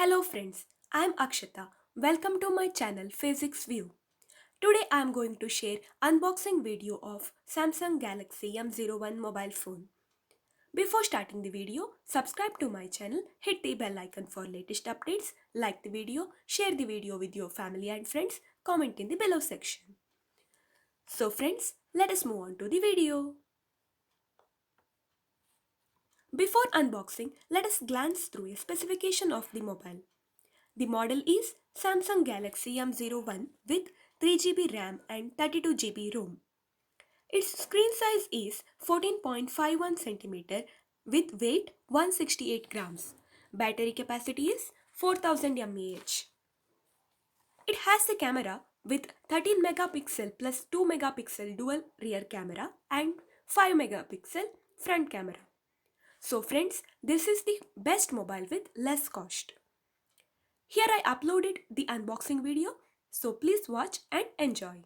Hello friends, I am Akshata. Welcome to my channel Physics View. Today I am going to share unboxing video of Samsung Galaxy M01 mobile phone. Before starting the video, subscribe to my channel, hit the bell icon for latest updates, like the video, share the video with your family and friends, comment in the below section. So friends, let us move on to the video. Before unboxing, let us glance through a specification of the mobile. The model is Samsung Galaxy M01 with 3GB RAM and 32GB ROM. Its screen size is 14.51 cm with weight 168 grams. Battery capacity is 4000 mAh. It has a camera with 13 megapixel plus 2 megapixel dual rear camera and 5 megapixel front camera. So friends, this is the best mobile with less cost. Here I uploaded the unboxing video, so please watch and enjoy.